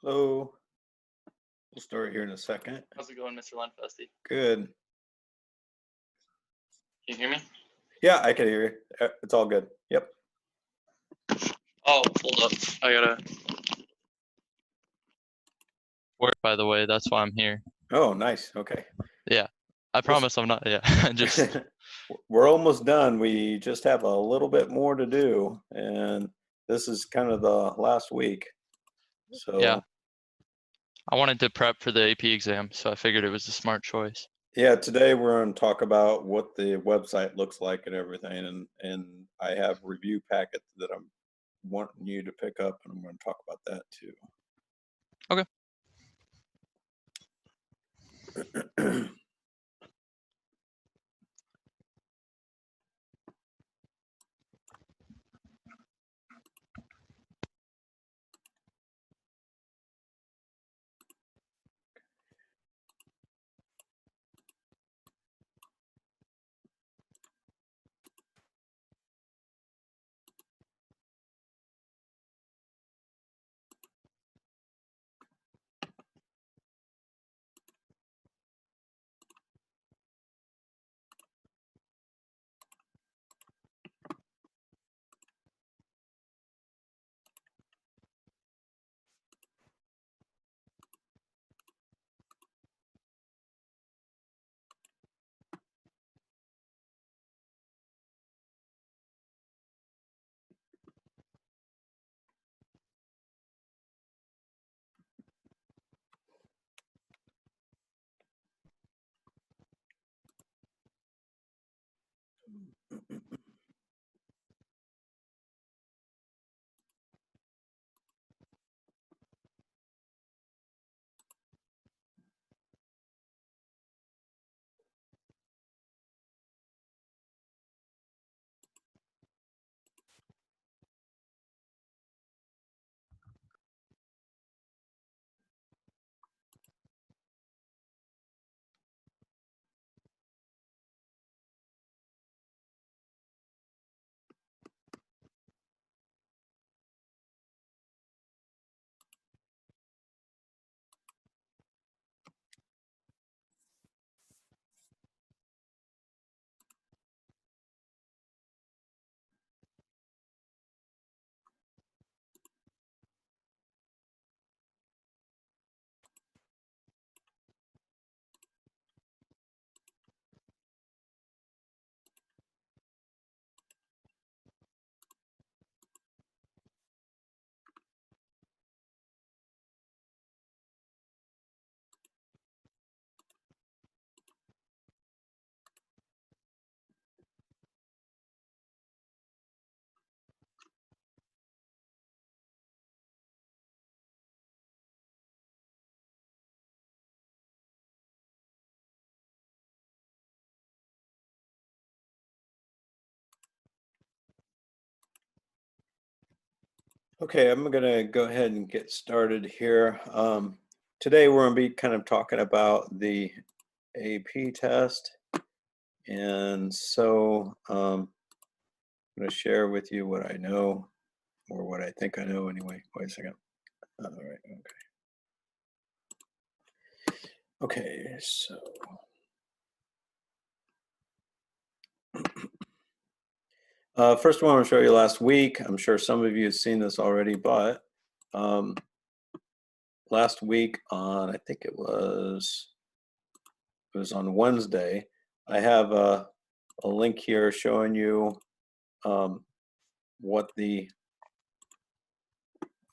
Hello. We'll start here in a second. How's it going, Mr. Lenfesty? Good. Can you hear me? Yeah, I can hear you. It's all good. Yep. Oh, hold up. I gotta work, by the way. That's why I'm here. Oh, nice. Okay. Yeah. I promise I'm not. Yeah. Just. We're almost done. We just have a little bit more to do, and this is kind of the last week. So Yeah. I wanted to prep for the AP exam, so I figured it was a smart choice. yeah, today we're going to talk about what the website looks like and everything, and I have review packets that I'm wanting you to pick up, and I'm going to talk about that too. Okay. Okay, I'm going to go ahead and get started here. Today we're going to be kind of talking about the AP test. And so I'm going to share with you what I know, or what I think I know anyway. Wait a second. All right, okay. Okay, so first one I want to show you last week. I'm sure some of you have seen this already, but last week on, I think it was on Wednesday, I have a link here showing you what the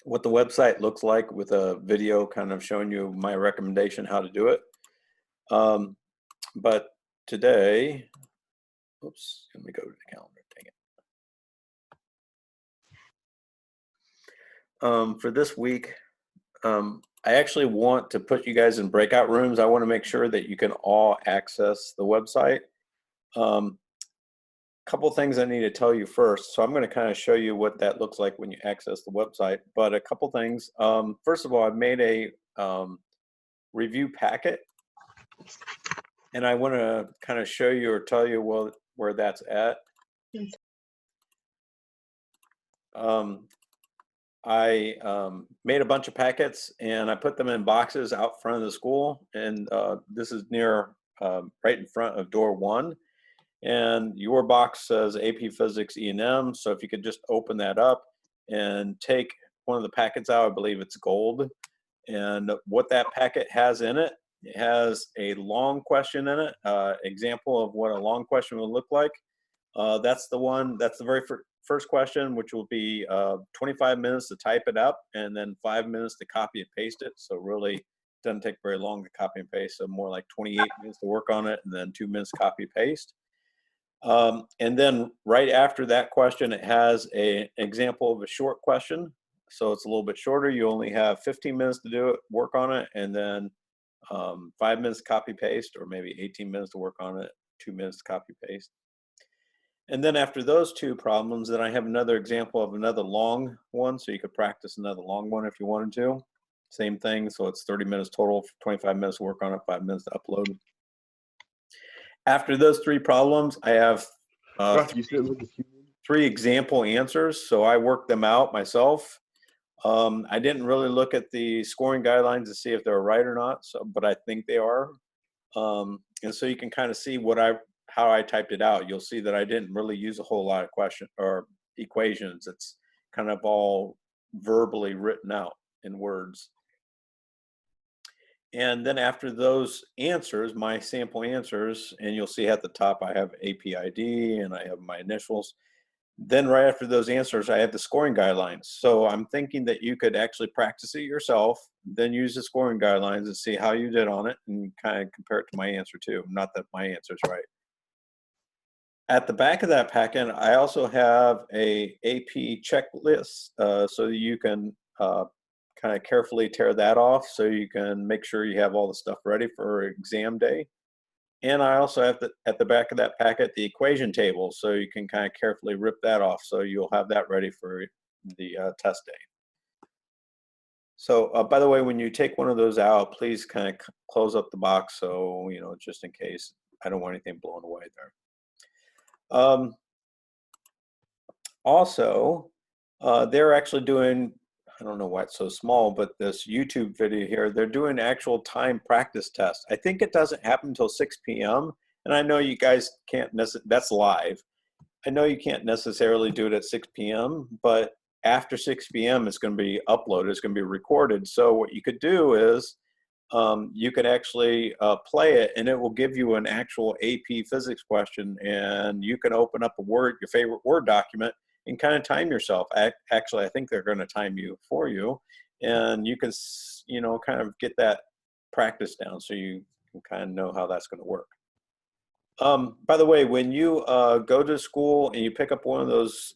website looks like, with a video kind of showing you my recommendation how to do it. But today, oops, let me go to the calendar, dang it. for this week, I actually want to put you guys in breakout rooms. I want to make sure that you can all access the website. Couple things I need to tell you first. So I'm going to kind of show you what that looks like when you access the website. But a couple things. First of all, I've made a review packet, and I want to kind of show you or tell you where that's at. I made a bunch of packets and I put them in boxes out front of the school, and this is near right in front of door 1. And your box says AP Physics E&M, so if you could just open that up and take one of the packets out, I believe it's gold. And what that packet has in it, it has a long question in it, example of what a long question would look like. That's the very first question, which will be 25 minutes to type it up and then 5 minutes to copy and paste it. So really doesn't take very long to copy and paste, so more like 28 minutes to work on it and then 2 minutes copy paste. And then right after that question, it has an example of a short question. So it's a little bit shorter. You only have 15 minutes to do it, work on it, and then 5 minutes copy paste, or maybe 18 minutes to work on it, 2 minutes copy paste. And then after those 2 problems, then I have another example of another long one. So you could practice another long one if you wanted to. Same thing. So it's 30 minutes total, 25 minutes to work on it, 5 minutes to upload. After those 3 problems, I have 3 example answers. So I worked them out myself. I didn't really look at the scoring guidelines to see if they're right or not, but I think they are. And so you can kind of see how I typed it out. You'll see that I didn't really use a whole lot of question or equations. It's kind of all verbally written out in words. And then after those answers, my sample answers, and you'll see at the top I have AP ID and I have my initials. Then right after those answers, I have the scoring guidelines. So I'm thinking that you could actually practice it yourself, then use the scoring guidelines and see how you did on it and kind of compare it to my answer too. Not that my answer is right. At the back of that packet, I also have a AP checklist so that you can kind of carefully tear that off so you can make sure you have all the stuff ready for exam day. And I also have at the back of that packet the equation table, so you can kind of carefully rip that off so you'll have that ready for the test day. So by the way, when you take one of those out, please kind of close up the box so, just in case. I don't want anything blown away there. Also, they're actually doing, I don't know why it's so small, but this YouTube video here, they're doing actual time practice tests. I think it doesn't happen until 6 p.m. And I know you guys can't that's live. I know you can't necessarily do it at 6 p.m., but after 6 p.m. it's going to be uploaded, it's going to be recorded. So what you could do is you could actually play it, and it will give you an actual AP physics question, and you can open up your favorite Word document, and kind of time yourself. Actually, I think they're going to time you for you, and you can, kind of get that practice down so you can kind of know how that's going to work. By the way, when you go to school and you pick up one of those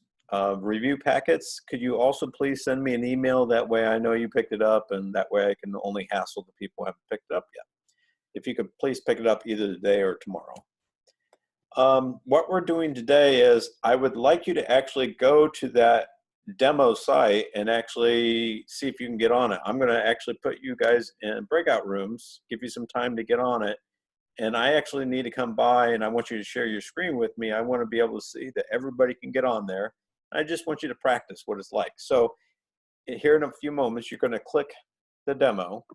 review packets, could you also please send me an email? That way I know you picked it up, and that way I can only hassle the people who haven't picked it up yet. If you could please pick it up either today or tomorrow. What we're doing today is I would like you to actually go to that demo site and actually see if you can get on it. I'm going to actually put you guys in breakout rooms, give you some time to get on it. And I actually need to come by, and I want you to share your screen with me. I want to be able to see that everybody can get on there. I just want you to practice what it's like. So here in a few moments, you're going to click the demo.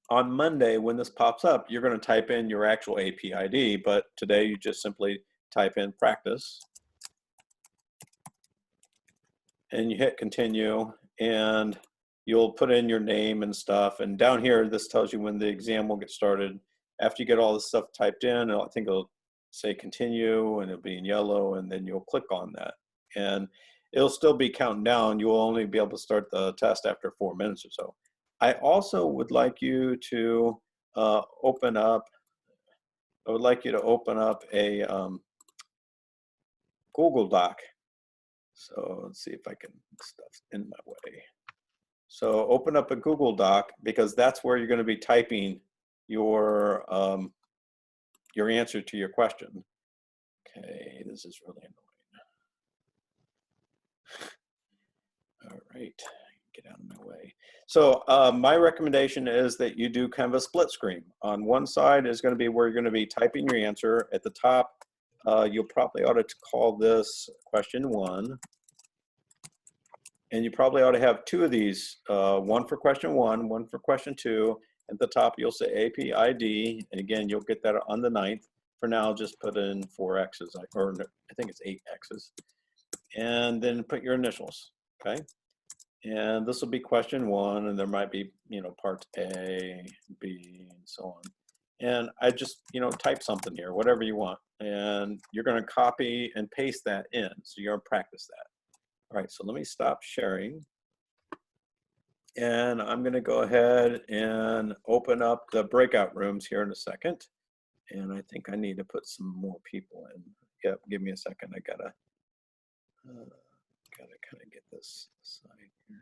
On Monday, when this pops up, you're going to type in your actual AP ID, but today you just simply type in practice. And you hit continue, and you'll put in your name and stuff. And down here, this tells you when the exam will get started. After you get all this stuff typed in, I think it'll say continue, and it'll be in yellow, and then you'll click on that. And it'll still be counting down. You will only be able to start the test after 4 minutes or so. I also would like you to open up a Google Doc. So let's see if I can, stuff's in my way. So open up a Google Doc, because that's where you're going to be typing your answer to your question. Okay, this is really annoying. All right, get out of my way. So my recommendation is that you do kind of a split screen. On one side is going to be where you're going to be typing your answer. At the top, you'll probably ought to call this question 1. And you probably ought to have 2 of these, one for question 1, one for question 2. At the top, you'll say AP ID, and again, you'll get that on the 9th. For now, just put in 4 X's, or I think it's 8 X's. And then put your initials, okay? And this will be question 1, and there might be, parts A, B, and so on. And I just, type something here, whatever you want. And you're gonna copy and paste that in, so you're gonna practice that. All right, so let me stop sharing. And I'm going to go ahead and open up the breakout rooms here in a second. And I think I need to put some more people in. Yep, give me a second. I gotta kind of get this side here.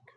Okay.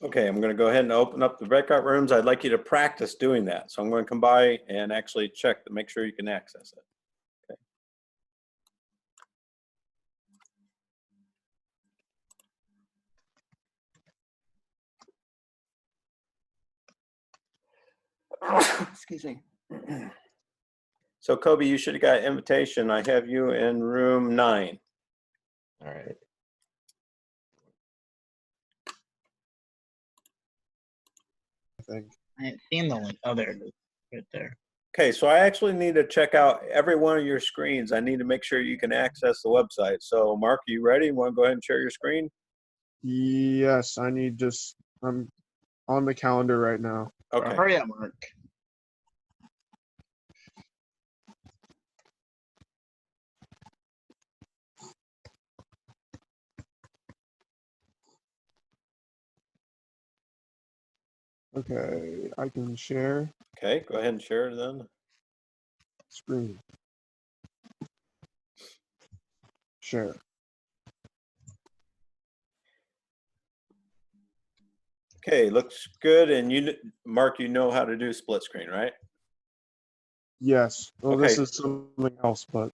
Okay, I'm going to go ahead and open up the breakout rooms. I'd like you to practice doing that. So I'm going to come by and actually check to make sure you can access it. Okay. Excuse me. So Kobe, you should have got an invitation. I have you in room 9. All right. I ain't seen the link. Oh, there it is. Right there. Okay, so I actually need to check out every one of your screens. I need to make sure you can access the website. So Mark, are you ready? You want to go ahead and share your screen? Yes, I'm on the calendar right now. Okay. Hurry up, Mark. Okay, I can share Okay, go ahead and share it then. screen. Share. Okay, looks good. And you, Mark, you know how to do split screen, right? Yes. Well, this Okay. is something else, but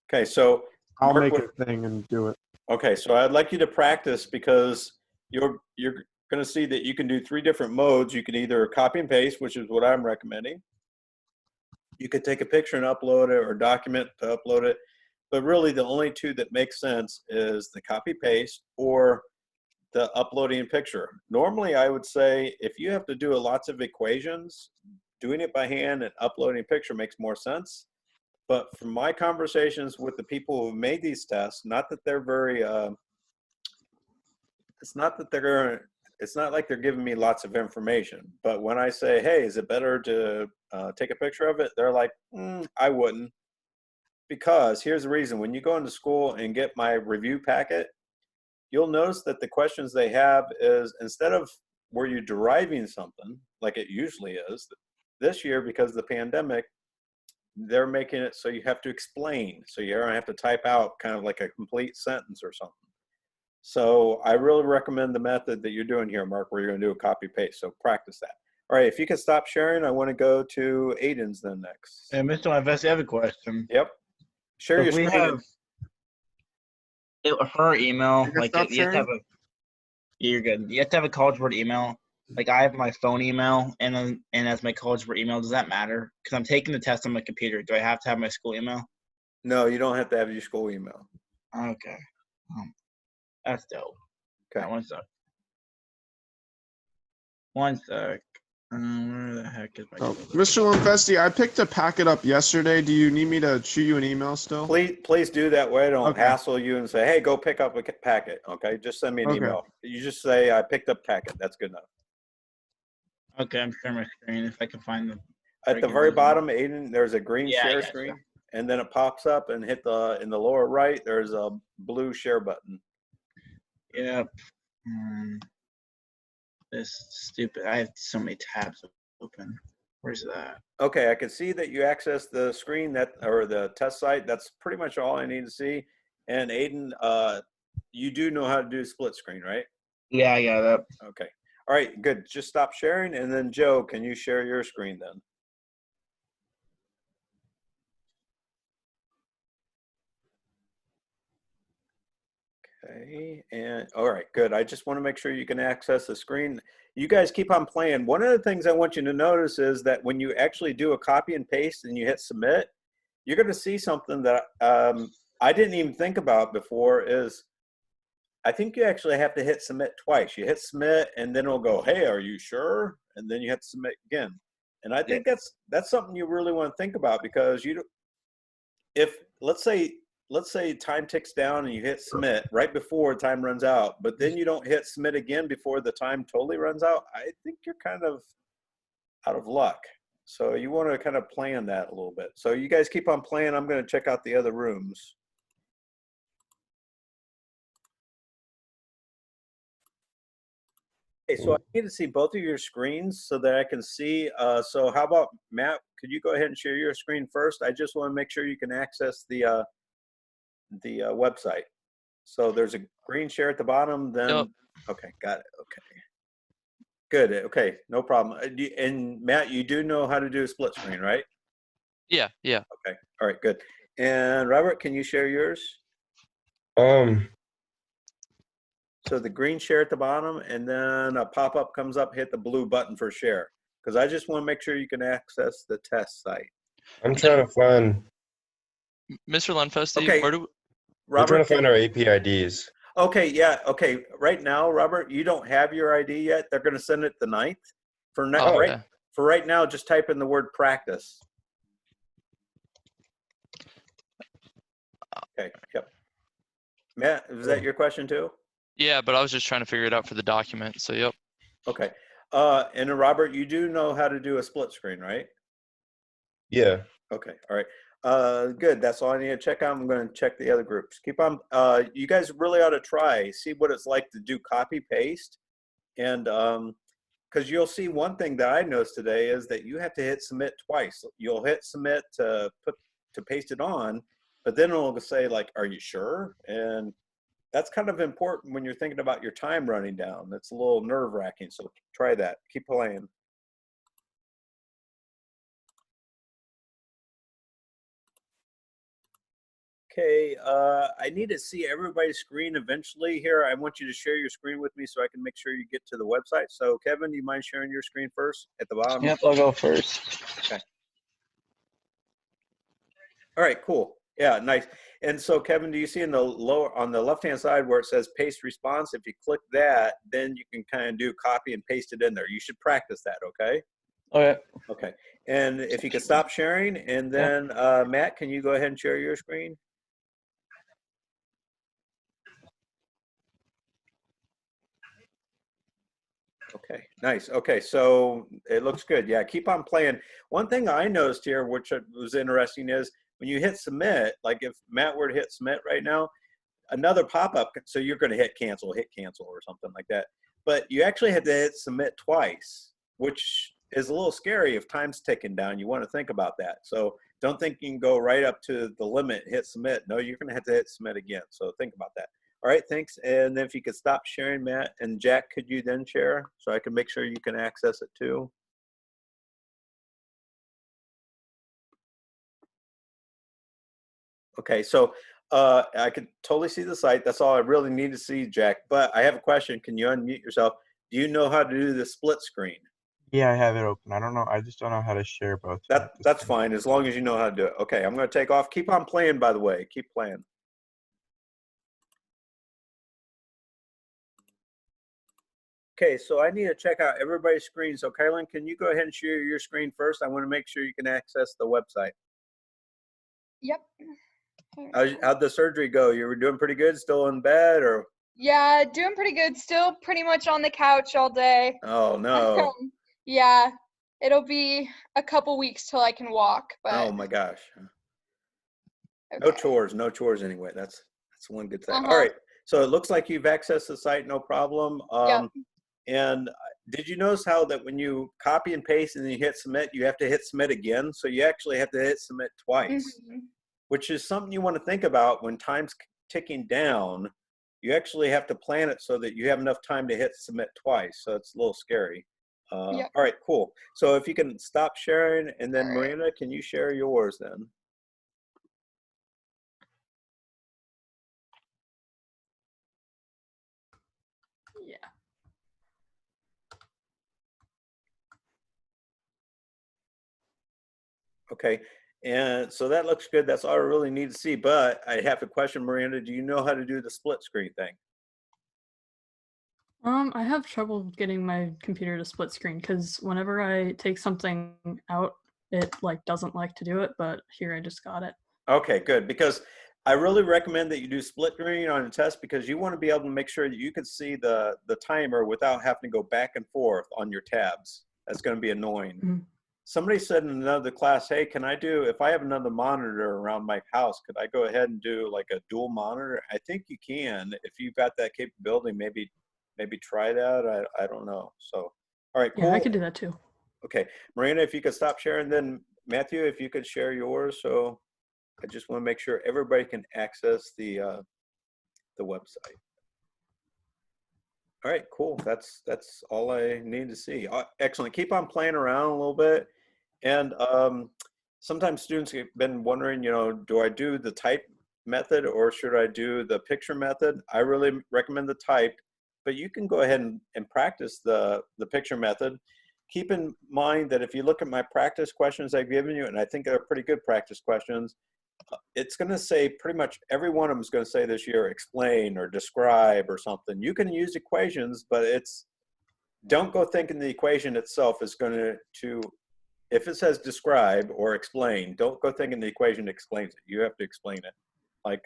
Okay, so I'll Mark, make a thing and do it. okay, so I'd like you to practice, because you're going to see that you can do 3 different modes. You can either copy and paste, which is what I'm recommending. You could take a picture and upload it, or document to upload it. But really the only 2 that make sense is the copy paste or the uploading picture. Normally I would say if you have to do lots of equations, doing it by hand and uploading a picture makes more sense. But from my conversations with the people who made these tests, not that they're very, it's not like they're giving me lots of information. But when I say, hey, is it better to take a picture of it? They're like, I wouldn't. Because here's the reason. When you go into school and get my review packet, you'll notice that the questions they have is, instead of where you're deriving something like it usually is, this year, because of the pandemic, they're making it so you have to explain. So you're gonna have to type out kind of like a complete sentence or something. So I really recommend the method that you're doing here, Mark, where you're gonna do a copy paste. So practice that. All right, if you can stop sharing, I want to go to Aiden's then next. Hey, Mr. Invest, I have a question. Yep. Share So your if we screen. have her email, You can like stop you have to have you're good. You have to have a College Board email. Like I have my phone email and as my College Board email. Does that matter? Because I'm taking the test on my computer. Do I have to have my school email? No, you don't have to have your school email. Okay. That's dope. Okay. One sec. One sec. Where the heck is my Oh, folder? Mr. Lamfesti, I picked a packet up yesterday. Do you need me to shoot you an email still? Please do that way. I don't Okay. hassle you and say, hey, go pick up a packet. Okay. Just send me an Okay. email. You just say, I picked up packet. That's good enough. Okay, I'm sharing my screen if I can find them. At the very bottom, Aiden, there's a green Yeah, I share gotcha. screen, and then it pops up and hit in the lower right, there's a blue share button. Yep. This stupid. I have so many tabs open. Where's that? Okay, I can see that you access the screen or the test site. That's pretty much all I need to see. And Aiden, you do know how to do split screen, right? Yeah, I got it. Okay. All right, good. Just stop sharing. And then Joe, can you share your screen then? Okay, and all right, good. I just want to make sure you can access the screen. You guys keep on playing. One of the things I want you to notice is that when you actually do a copy and paste and you hit submit, you're going to see something that I didn't even think about before is I think you actually have to hit submit twice. You hit submit and then it'll go, hey, are you sure? And then you have to submit again. And I think that's something you really want to think about because if let's say time ticks down and you hit submit right before time runs out, but then you don't hit submit again before the time totally runs out, I think you're kind of out of luck. So you want to kind of plan that a little bit. So you guys keep on playing. I'm going to check out the other rooms. Okay, so I need to see both of your screens so that I can see. So how about Matt, could you go ahead and share your screen first? I just want to make sure you can access the website. So there's a green share at the bottom, then, Yep. Okay, got it, okay. Good, okay, no problem. And Matt, you do know how to do a split screen, right? Yeah. Okay, all right, good. And Robert, can you share yours? So the green share at the bottom, and then a pop-up comes up, hit the blue button for share. Because I just want to make sure you can access the test site. I'm trying to find. Mr. Lunfesti, Okay, where do We're trying Robert, to find our AP IDs. okay, yeah, okay. Right now, Robert, you don't have your ID yet. They're going to send it the 9th. For okay. right now, just type in the word practice. Okay, yep. Matt, is that your question too? Yeah, but I was just trying to figure it out for the document. So yep. Okay. And then Robert, you do know how to do a split screen, right? Yeah. Okay, all right. Good, that's all I need to check on. I'm going to check the other groups. Keep on, you guys really ought to try, see what it's like to do copy paste. And because you'll see one thing that I noticed today is that you have to hit submit twice. You'll hit submit to paste it on, but then it'll say like, are you sure? And that's kind of important when you're thinking about your time running down. It's a little nerve wracking, so try that. Keep playing. Okay, I need to see everybody's screen eventually here. I want you to share your screen with me so I can make sure you get to the website. So Kevin, do you mind sharing your screen first at the bottom? Yep, I'll go first. Okay. All right, cool. Yeah, nice. And so Kevin, do you see in the lower, on the left-hand side where it says paste response? If you click that, then you can kind of do copy and paste it in there. You should practice that, okay? Okay. Okay. And if you could stop sharing, and then Matt, can you go ahead and share your screen? Okay, nice. Okay, so it looks good. Yeah, keep on playing. One thing I noticed here, which was interesting, is when you hit submit, like if Matt were to hit submit right now, another pop-up, so you're going to hit cancel or something like that. But you actually had to hit submit twice, which is a little scary if time's ticking down. You want to think about that. So don't think you can go right up to the limit, hit submit. No, you're going to have to hit submit again. So think about that. All right, thanks. And then if you could stop sharing, Matt, and Jack, could you then share so I can make sure you can access it too? Okay, so I could totally see the site. That's all I really need to see, Jack. But I have a question. Can you unmute yourself? Do you know how to do the split screen? Yeah, I have it open. I don't know. I just don't know how to share both. That's fine, as long as you know how to do it. Okay, I'm going to take off. Keep on playing, by the way. Keep playing. Okay, so I need to check out everybody's screen. So Kylan, can you go ahead and share your screen first? I want to make sure you can access the website. Yep. How'd the surgery go? You were doing pretty good, still in bed, or? Yeah, doing pretty good. Still pretty much on the couch all day. Oh, no. Yeah, it'll be a couple weeks till I can walk, but Oh, my gosh. No okay. chores, no chores anyway. That's one good thing. All Uh-huh. right. So it looks like you've accessed the site, no problem. Yep. And did you notice how that when you copy and paste and then you hit submit, you have to hit submit again? So you actually have to hit submit twice, Mhm. which is something you want to think about when time's ticking down. You actually have to plan it so that you have enough time to hit submit twice. So it's a little scary. Yep. All right, cool. So if you can stop sharing, and then All right. Miranda, can you share yours then? Yeah. Okay, and so that looks good. That's all I really need to see. But I have a question, Miranda. Do you know how to do the split screen thing? I have trouble getting my computer to split screen because whenever I take something out, it like doesn't like to do it, but here I just got it. Okay, good. Because I really recommend that you do split screen on a test because you want to be able to make sure that you can see the timer without having to go back and forth on your tabs. That's going to be annoying. Mhm. Somebody said in another class, hey, can I do, if I have another monitor around my house, could I go ahead and do like a dual monitor? I think you can. If you've got that capability, maybe try that. I don't know. So, all right, cool. Yeah, I could do that too. Okay, Miranda, if you could stop sharing, then Matthew, if you could share yours. So I just want to make sure everybody can access the website. All right, cool. That's all I need to see. Excellent. Keep on playing around a little bit. And sometimes students have been wondering, you know, do I do the type method or should I do the picture method? I really recommend the type, but you can go ahead and practice the picture method. Keep in mind that if you look at my practice questions I've given you, and I think they're pretty good practice questions, it's going to say pretty much every one of them is going to say this year, explain or describe or something. You can use equations, but don't go thinking the equation itself is going to if it says describe or explain, don't go thinking the equation explains it. You have to explain it. Like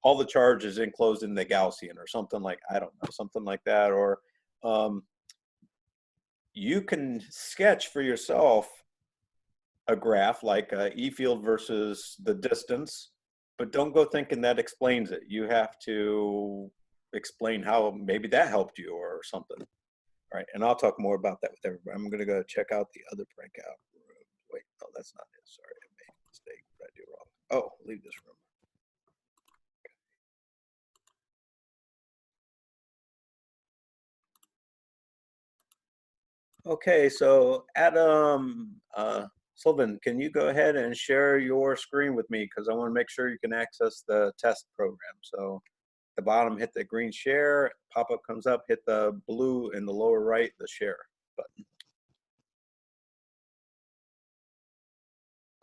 all the charge is enclosed in the Gaussian or something like, I don't know, something like that. Or you can sketch for yourself a graph like E field versus the distance, but don't go thinking that explains it. You have to explain how maybe that helped you or something. All right, and I'll talk more about that with everybody. I'm gonna go check out the other breakout room. Wait, no, that's not it. Sorry, I made a mistake. What did I do wrong? Oh, leave this room. Okay, so Adam Sylvan, can you go ahead and share your screen with me? Because I want to make sure you can access the test program. So at the bottom, hit the green share, pop-up comes up, hit the blue in the lower right, the share button.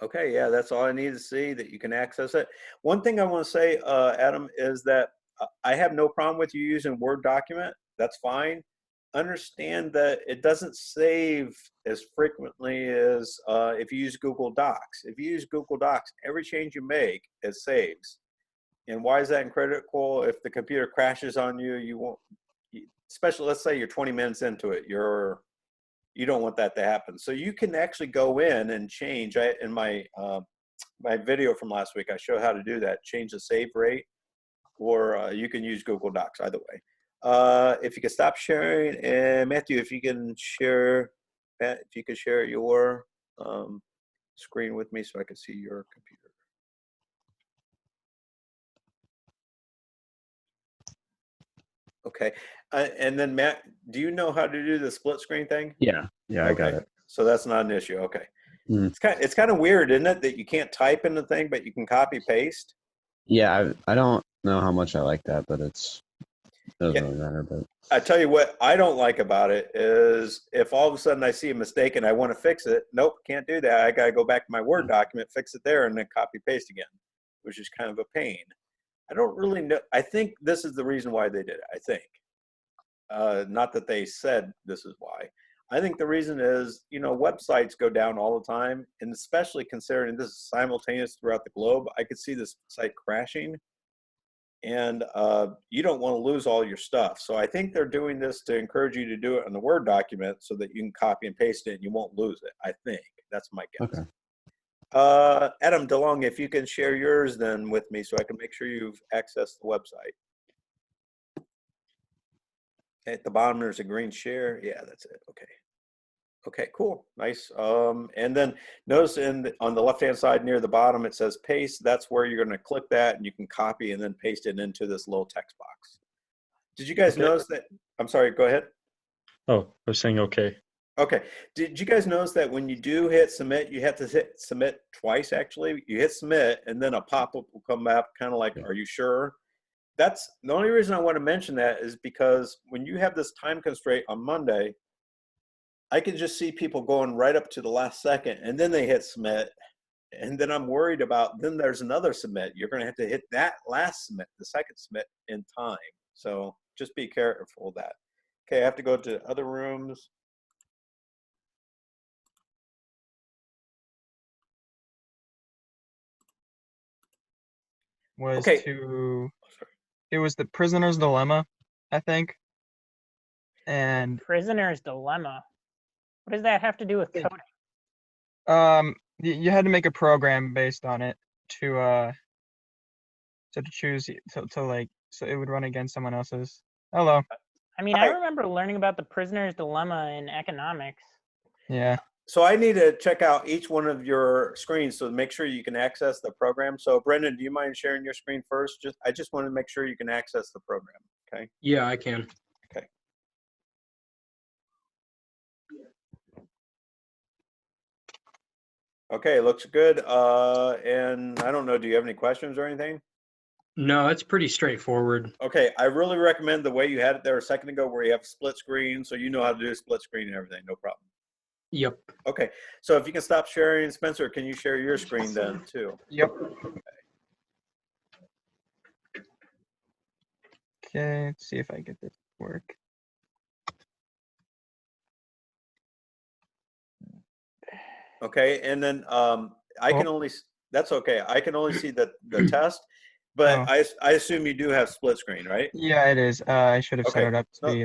Okay, yeah, that's all I need to see that you can access it. One thing I want to say, Adam, is that I have no problem with you using Word document. That's fine. Understand that it doesn't save as frequently as if you use Google Docs. If you use Google Docs, every change you make, it saves. And why is that critical? If the computer crashes on you, you won't, especially let's say you're 20 minutes into it, you don't want that to happen. So you can actually go in and change. In my my video from last week, I show how to do that. Change the save rate, or you can use Google Docs. Either way. If you can stop sharing, and Matthew, if you can share, Matt, if you could share your screen with me so I can see your computer. Okay, and then Matt, do you know how to do the split screen thing? Yeah, I got Okay. it. So that's not an issue. Okay. Mm. It's kind of weird, isn't it, that you can't type in the thing, but you can copy paste? Yeah, I don't know how much I like that, but it doesn't Yeah. really matter. But I tell you what I don't like about it is if all of a sudden I see a mistake and I want to fix it, nope, can't do that. I got to go back to my Word document, fix it there, and then copy paste again, which is kind of a pain. I don't really know. I think this is the reason why they did it, I think. not that they said this is why. I think the reason is, websites go down all the time, and especially considering this is simultaneous throughout the globe, I could see this site crashing, and you don't want to lose all your stuff. So I think they're doing this to encourage you to do it on the Word document so that you can copy and paste it and you won't lose it. I think that's my guess. Okay. Adam DeLong, if you can share yours then with me so I can make sure you've accessed the website. At the bottom, there's a green share. Yeah, that's it. Okay. Okay, cool. Nice. And then notice on the left-hand side near the bottom, it says paste. That's where you're going to click that and you can copy and then paste it into this little text box. Did you guys notice that? I'm sorry, go ahead. Oh, I was saying okay. Okay. Did you guys notice that when you do hit submit, you have to hit submit twice actually? You hit submit and then a pop-up will come up kind of like, are you sure? That's the only reason I want to mention that is because when you have this time constraint on Monday, I can just see people going right up to the last second and then they hit submit. And then I'm worried about, then there's another submit. You're going to have to hit that last submit, the second submit in time. So just be careful of that. Okay, I have to go to other rooms. Was Okay. it was the prisoner's dilemma, I think. And Prisoner's dilemma. What does that have to do with coding? you had to make a program based on it to choose to like, so it would run against someone else's. Hello. I mean, I remember learning about the prisoner's dilemma in economics. Yeah. So I need to check out each one of your screens so make sure you can access the program. So Brendan, do you mind sharing your screen first? I just want to make sure you can access the program. Okay. Yeah, I can. Okay. Okay, looks good. And I don't know, do you have any questions or anything? No, it's pretty straightforward. Okay, I really recommend the way you had it there a second ago where you have split screen, so you know how to do a split screen and everything, no problem. Yep. Okay, so if you can stop sharing, Spencer, can you share your screen then too? Yep. Okay, let's see if I get this to work. Okay, and then I can only, that's okay, I can only see the test, but I assume you do have split screen, right? Yeah, it is. I should have set it up to No, be.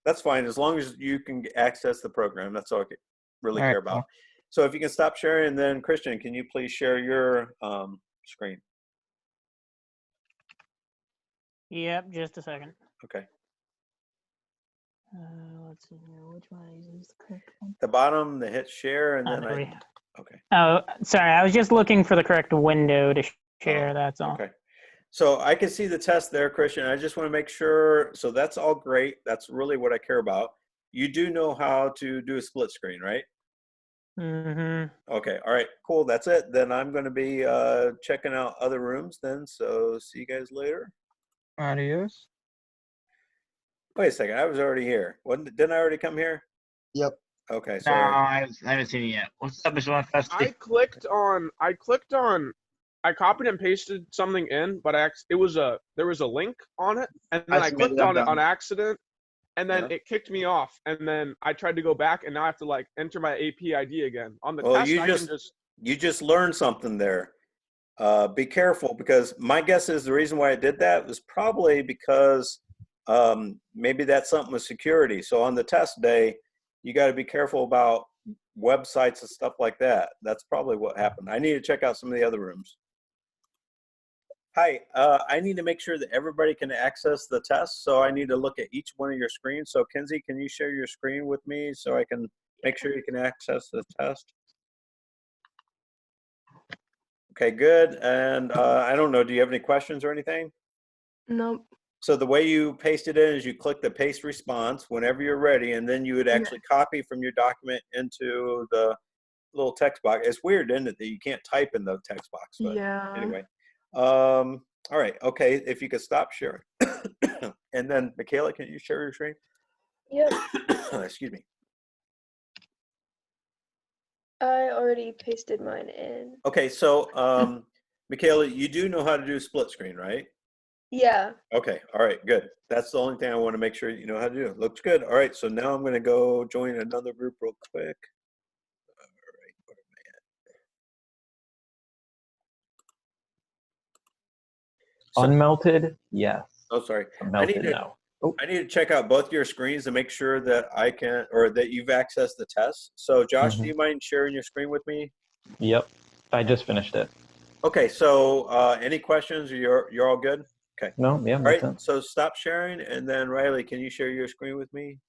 that's fine, as long as you can access the program, that's all I really All right, care about. cool. So if you can stop sharing, and then Christian, can you please share your screen? Yep, just a second. Okay. Let's see here. Which one is the correct one? The bottom, the hit share, and then there we okay. Oh, sorry. I was just looking for the correct window to share. That's all. Okay. So I can see the test there, Christian. I just want to make sure. So that's all great. That's really what I care about. You do know how to do a split screen, right? Mm-hmm. Okay. All right. Cool. That's it. Then I'm going to be checking out other rooms then. So see you guys later. Adios. Wait a second. I was already here. Didn't I already come here? Yep. Okay. No, Sorry. I haven't seen it yet. What's up, Mr. Fest? I copied and pasted something in, but there was a link on it, and then I clicked on it on accident, and then it kicked me off, and then I tried to go back, and now I have to like enter my AP ID again. On the test, you just learned something there. Be careful, because my guess is the reason why I did that was probably because maybe that's something with security. So on the test day, you got to be careful about websites and stuff like that. That's probably what happened. I need to check out some of the other rooms. Hi, I need to make sure that everybody can access the test. So I need to look at each one of your screens. So Kinsey, can you share your screen with me so I can make sure you can access the test? Okay, good. And I don't know, do you have any questions or anything? Nope. So the way you paste it in is you click the paste response whenever you're ready, and then you would actually copy from your document into the little text box. It's weird, isn't it, that you can't type in the text box? But yeah. Anyway. All right. Okay. If you could stop sharing. And then Michaela, can you share your screen? Yep. Excuse me. I already pasted mine in. Okay. So, Michaela, you do know how to do split screen, right? Yeah. Okay, all right, good. That's the only thing I want to make sure you know how to do. Looks good. All right, so now I'm going to go join another group real quick. All right, where am I at? So- Unmelted, yes. Oh, sorry. Melted, no. Oh, I need to check out both your screens to make sure that I can, or that you've accessed the test. So Josh, do you mind sharing your screen with me? yep. I just finished it. Okay, so any questions? You're all good? Okay. No, yeah, All that's right, it. so stop sharing, and then Riley, can you share your screen with me?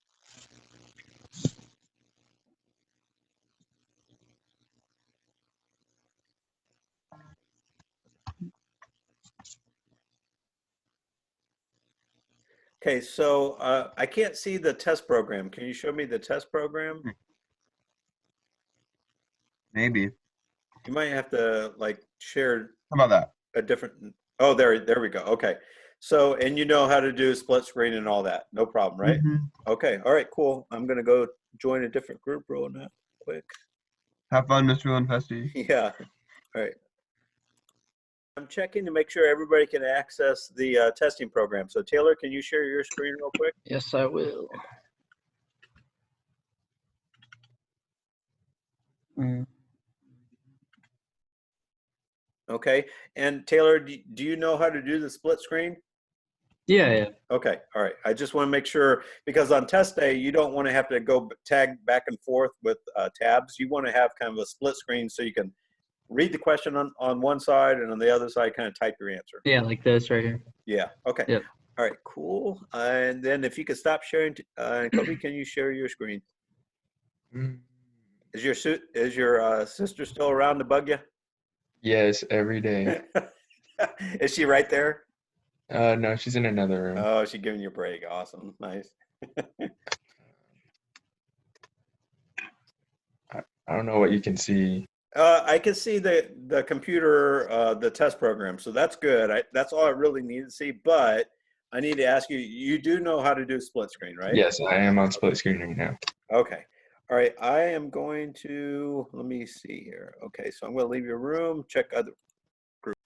Okay, so I can't see the test program. Can you show me the test program? Maybe. You might have to like share How about that? a different, oh, there we go. Okay. So, and you know how to do split screen and all that. No problem, right? Okay. All right, cool. I'm going to go join a different group real quick. Have fun, Mr. Linfesti. Yeah. All right. I'm checking to make sure everybody can access the testing program. So Taylor, can you share your screen real quick? Yes, I will. Okay. And Taylor, do you know how to do the split screen? Yeah. Okay. All right. I just want to make sure, because on test day, you don't want to have to go tag back and forth with tabs. You want to have kind of a split screen so you can read the question on one side and on the other side kind of type your answer. Yeah, like this right here. Yeah. Okay. Yep. All right, cool. And then if you could stop sharing, Kobe, can you share your screen? Is your sister still around to bug you? Yes, every day. Is she right there? No, she's in another room. Oh, she's giving you a break. Awesome. Nice. I don't know what you can see. I can see the computer, the test program. So that's good. That's all I really need to see. But I need to ask you, you do know how to do split screen, right? Yes, I am on split screen right now. Okay. All right. I am going to, let me see here. Okay. So I'm going to leave your room, check other group.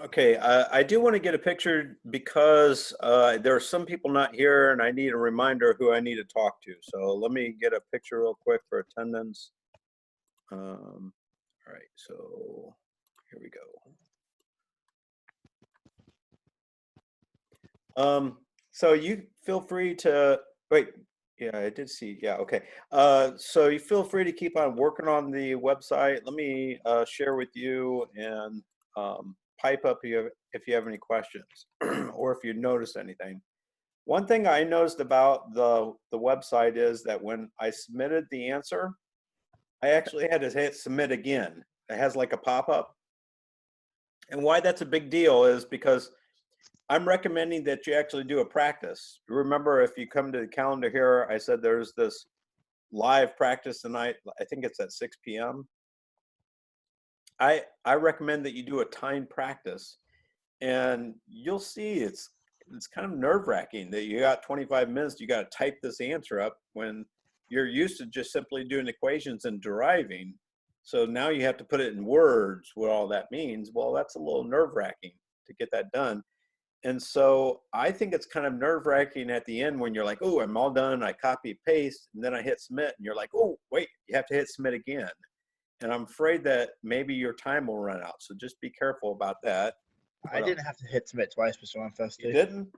Okay, I do want to get a picture because there are some people not here and I need a reminder who I need to talk to. So let me get a picture real quick for attendance. All right, so here we go. So you feel free to, wait, yeah, I did see, yeah, okay. So you feel free to keep on working on the website. Let me share with you and pipe up if you have any questions or if you noticed anything. One thing I noticed about the website is that when I submitted the answer, I actually had to hit submit again. It has like a pop-up. And why that's a big deal is because I'm recommending that you actually do a practice. Remember, if you come to the calendar here, I said there's this live practice tonight. I think it's at 6 p.m. I recommend that you do a timed practice, and you'll see it's kind of nerve-wracking that you got 25 minutes, you got to type this answer up when you're used to just simply doing equations and deriving. So now you have to put it in words, what all that means. Well, that's a little nerve-wracking to get that done. And so I think it's kind of nerve-wracking at the end when you're like, oh, I'm all done, I copy paste, and then I hit submit, and you're like, oh, wait, you have to hit submit again. And I'm afraid that maybe your time will run out. So just be careful about that. I didn't have to hit submit twice, Mr. Linfesti. You didn't?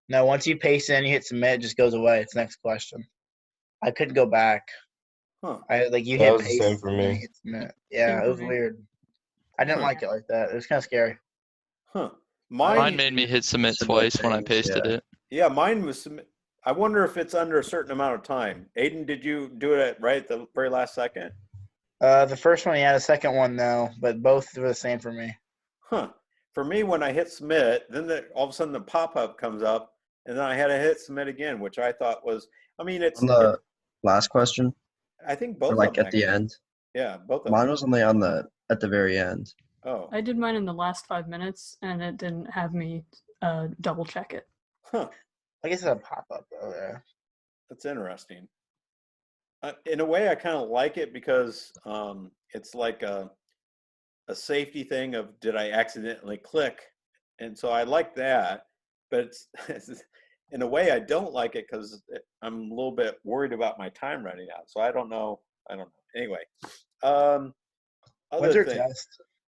No, once you paste in, you hit submit, it just goes away. It's the next question. I couldn't go back. Huh. You That hit was the paste same for and then me. you hit submit. Yeah, Same it for was me. weird. I didn't Huh. like it like that. It was kind of scary. Huh. Mine Mine, made me hit submit Submit twice when I things, pasted yeah. it. yeah, mine was. I wonder if it's under a certain amount of time. Aiden, did you do it right at the very last second? The first one, yeah, the second one, no, but both were the same for me. Huh. For me, when I hit submit, then all of a sudden the pop-up comes up, and then I had to hit submit again, which I thought was. I mean, On the last question, I think or both like of them at the actually. end. Yeah, both of Mine them. was only at the very end. Oh. I did mine in the last 5 minutes, and it didn't have me double check it. Huh. I guess it's a pop-up though. Yeah. That's interesting. In a way, I kind of like it because it's like a safety thing of did I accidentally click, and so I like that. But it's in a way I don't like it because I'm a little bit worried about my time running out. So I don't know. Anyway, When's other your thing. test?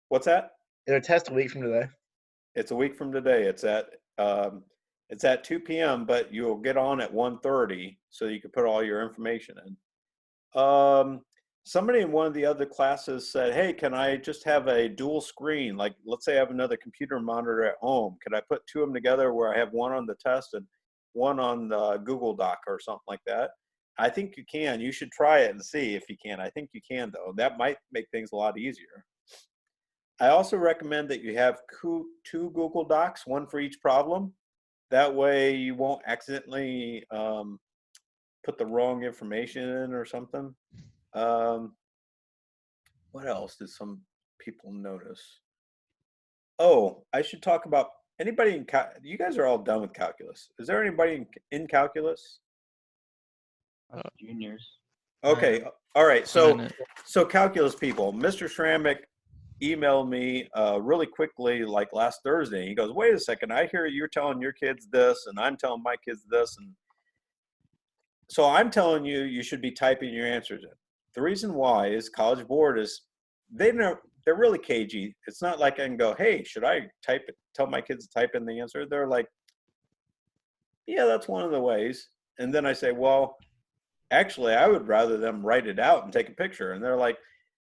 What's that? Is there a test a week from today? It's a week from today. It's at 2 p.m. But you'll get on at 1:30, so you can put all your information in. Somebody in one of the other classes said, hey, can I just have a dual screen? Like, let's say I have another computer monitor at home. Could I put two of them together where I have one on the test and one on the Google Doc or something like that? I think you can. You should try it and see if you can. I think you can, though. That might make things a lot easier. I also recommend that you have two Google Docs, one for each problem. That way you won't accidentally put the wrong information in or something. What else did some people notice? Oh, I should talk about anybody in you guys are all done with calculus. Is there anybody in calculus? Juniors. Okay. All right. So calculus people, Mr. Schrammick emailed me really quickly, like last Thursday. He goes, wait a second, I hear you're telling your kids this and I'm telling my kids this. And so I'm telling you, you should be typing your answers in. The reason why is College Board is, they're really cagey. It's not like I can go, hey, should I tell my kids to type in the answer? They're like, yeah, that's one of the ways. And then I say, well, actually, I would rather them write it out and take a picture. And they're like,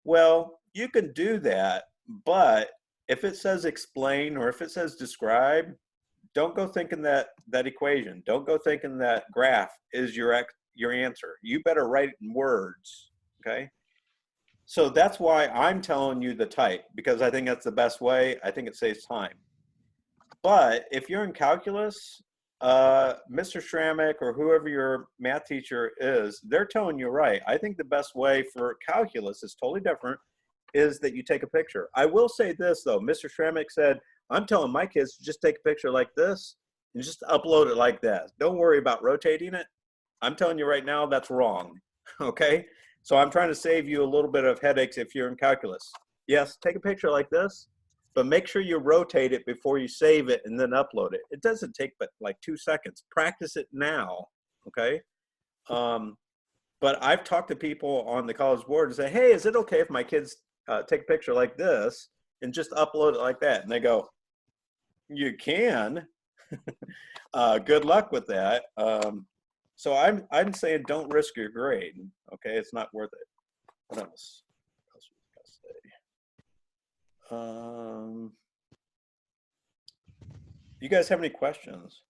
well, you can do that, but if it says explain or if it says describe, don't go thinking that equation. Don't go thinking that graph is your answer. You better write it in words, okay? So that's why I'm telling you the type, because I think that's the best way. I think it saves time. But if you're in calculus, Mr. Schrammick or whoever your math teacher is, they're telling you right. I think the best way for calculus is totally different, is that you take a picture. I will say this though, Mr. Schrammick said, I'm telling my kids to just take a picture like this and just upload it like that. Don't worry about rotating it. I'm telling you right now, that's wrong, okay? So I'm trying to save you a little bit of headaches if you're in calculus. Yes, take a picture like this, but make sure you rotate it before you save it and then upload it. It doesn't take but like 2 seconds. Practice it now, okay? But I've talked to people on the College Board and say, hey, is it okay if my kids take a picture like this and just upload it like that? And they go, you can. Good luck with that. So I'm saying don't risk your grade. Okay, it's not worth it. What else? What else was I gonna say? You guys have any questions?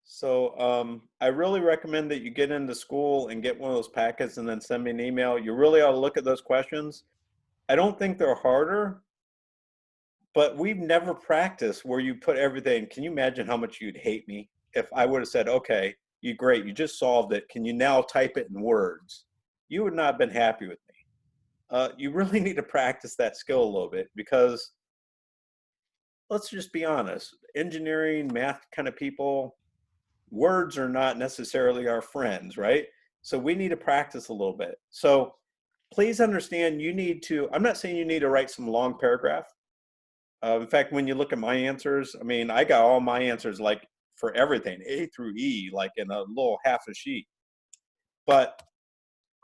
So I really recommend that you get into school and get one of those packets and then send me an email. You really ought to look at those questions. I don't think they're harder, but we've never practiced where you put everything. Can you imagine how much you'd hate me if I would have said, okay, great, you just solved it. Can you now type it in words? You would not have been happy with me. You really need to practice that skill a little bit, because let's just be honest, engineering, math kind of people, words are not necessarily our friends, right? So we need to practice a little bit. So please understand, you need to, I'm not saying you need to write some long paragraph. In fact, when you look at my answers, I mean, I got all my answers like for everything, A through E, like in a little half a sheet. But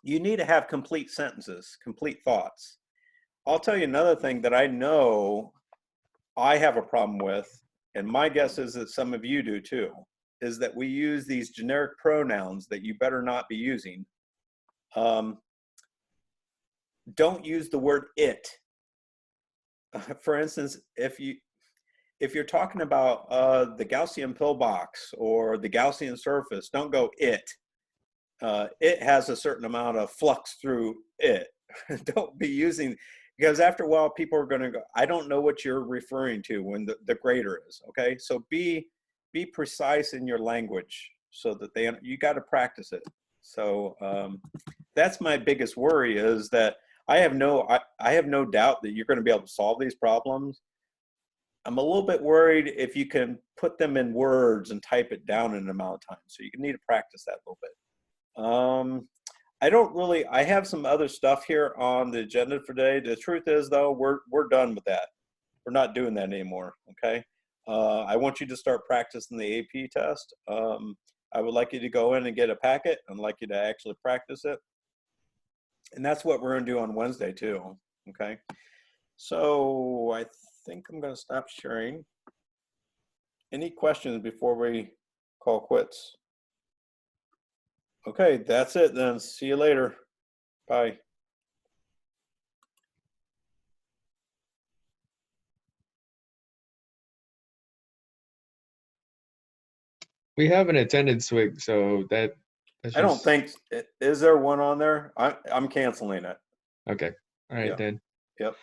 you need to have complete sentences, complete thoughts. I'll tell you another thing that I know I have a problem with, and my guess is that some of you do too. is that we use these generic pronouns that you better not be using. Don't use the word it. For instance, if you're talking about the Gaussian pillbox or the Gaussian surface, don't go it. It has a certain amount of flux through it. Don't be using, because after a while people are going to go, I don't know what you're referring to when the grader is. Okay, so be precise in your language so that you got to practice it. So that's my biggest worry, is that I have no doubt that you're going to be able to solve these problems. I'm a little bit worried if you can put them in words and type it down in an amount of time. So you need to practice that a little bit. I have some other stuff here on the agenda for today. The truth is, though, we're done with that. We're not doing that anymore, okay? I want you to start practicing the AP test. I would like you to go in and get a packet. I'd like you to actually practice it. And that's what we're going to do on Wednesday, too, okay? So I think I'm going to stop sharing. Any questions before we call quits? Okay, that's it then. See you later. Bye. We have an attendance swig, so that's I don't just- think, is there one on there? I'm canceling it. Okay. All right, Yeah. then. Yep.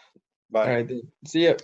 Bye. All right, then. See ya.